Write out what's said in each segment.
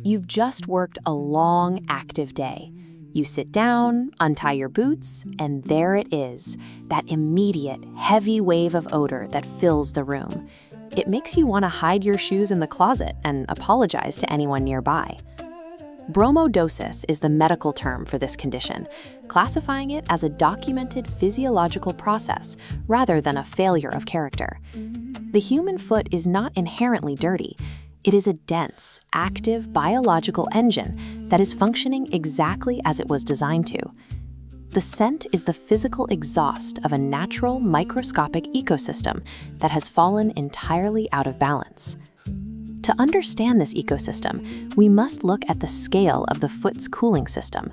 You've just worked a long, active day. You sit down, untie your boots, and there it is, that immediate, heavy wave of odor that fills the room. It makes you want to hide your shoes in the closet and apologize to anyone nearby. Bromodosis is the medical term for this condition, classifying it as a documented physiological process rather than a failure of character. The human foot is not inherently dirty. It is a dense, active biological engine that is functioning exactly as it was designed to. The scent is the physical exhaust of a natural microscopic ecosystem that has fallen entirely out of balance. To understand this ecosystem, we must look at the scale of the foot's cooling system.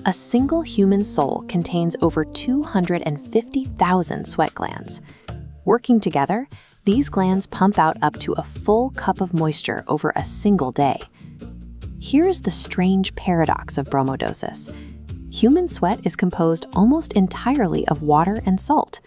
A single human sole contains over 250,000 sweat glands. Working together, these glands pump out up to a full cup of moisture over a single day. Here is the strange paradox of bromodosis. Human sweat is composed almost entirely of water and salt.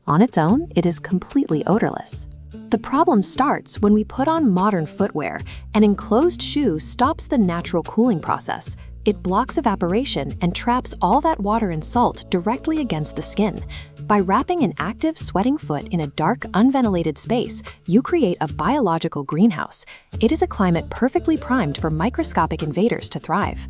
On its own, it is completely odorless. The problem starts when we put on modern footwear. An enclosed shoe stops the natural cooling process. It blocks evaporation and traps all that water and salt directly against the skin. By wrapping an active, sweating foot in a dark, unventilated space, you create a biological greenhouse. It is a climate perfectly primed for microscopic invaders to thrive.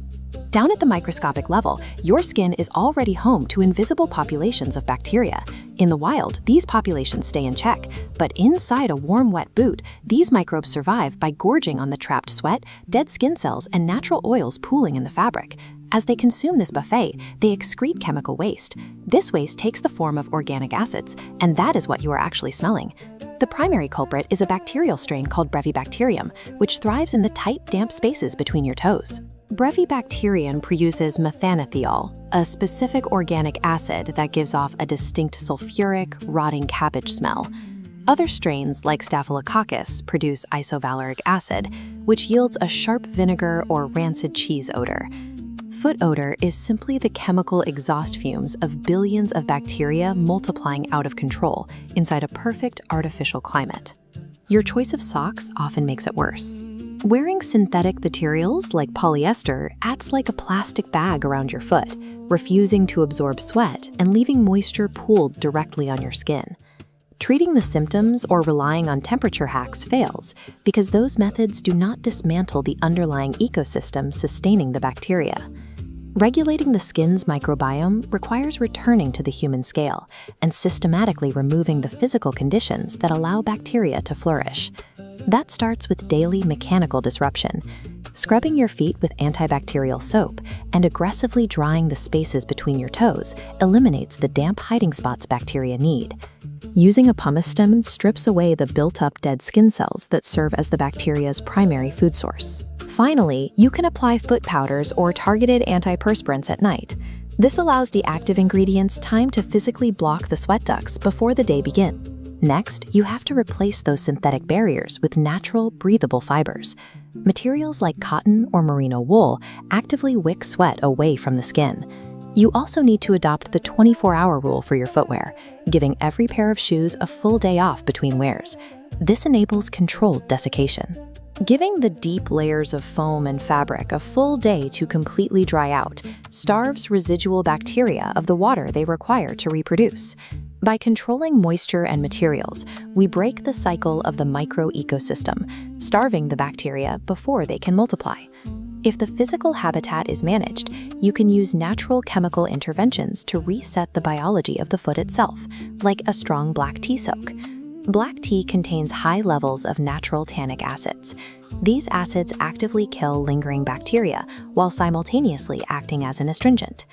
Down at the microscopic level, your skin is already home to invisible populations of bacteria. In the wild, these populations stay in check, but inside a warm, wet boot, these microbes survive by gorging on the trapped sweat, dead skin cells, and natural oils pooling in the fabric. As they consume this buffet, they excrete chemical waste. This waste takes the form of organic acids, and that is what you are actually smelling. The primary culprit is a bacterial strain called Brevibacterium, which thrives in the tight, damp spaces between your toes. Brevibacterium produces methanethiol, a specific organic acid that gives off a distinct sulfuric, rotting cabbage smell. Other strains, like Staphylococcus, produce isovaleric acid, which yields a sharp vinegar or rancid cheese odor. Foot odor is simply the chemical exhaust fumes of billions of bacteria multiplying out of control inside a perfect artificial climate. Your choice of socks often makes it worse. Wearing synthetic materials like polyester acts like a plastic bag around your foot, refusing to absorb sweat and leaving moisture pooled directly on your skin. Treating the symptoms or relying on temperature hacks fails because those methods do not dismantle the underlying ecosystem sustaining the bacteria. Regulating the skin's microbiome requires returning to the human scale and systematically removing the physical conditions that allow bacteria to flourish. That starts with daily mechanical disruption. Scrubbing your feet with antibacterial soap and aggressively drying the spaces between your toes eliminates the damp hiding spots bacteria need. Using a pumice stone strips away the built-up dead skin cells that serve as the bacteria's primary food source. Finally, you can apply foot powders or targeted antiperspirants at night. This allows the active ingredients time to physically block the sweat ducts before the day begins. Next, you have to replace those synthetic barriers with natural, breathable fibers. Materials like cotton or merino wool actively wick sweat away from the skin. You also need to adopt the 24-hour rule for your footwear, giving every pair of shoes a full day off between wears. This enables controlled desiccation. Giving the deep layers of foam and fabric a full day to completely dry out starves residual bacteria of the water they require to reproduce. By controlling moisture and materials, we break the cycle of the micro-ecosystem, starving the bacteria before they can multiply. If the physical habitat is managed, you can use natural chemical interventions to reset the biology of the foot itself, like a strong black tea soak. Black tea contains high levels of natural tannic acids. These acids actively kill lingering bacteria while simultaneously acting as an astringent.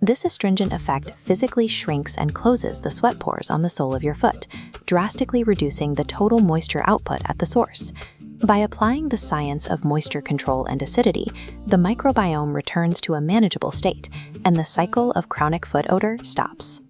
This astringent effect physically shrinks and closes the sweat pores on the sole of your foot, drastically reducing the total moisture output at the source. By applying the science of moisture control and acidity, the microbiome returns to a manageable state, and the cycle of chronic foot odor stops.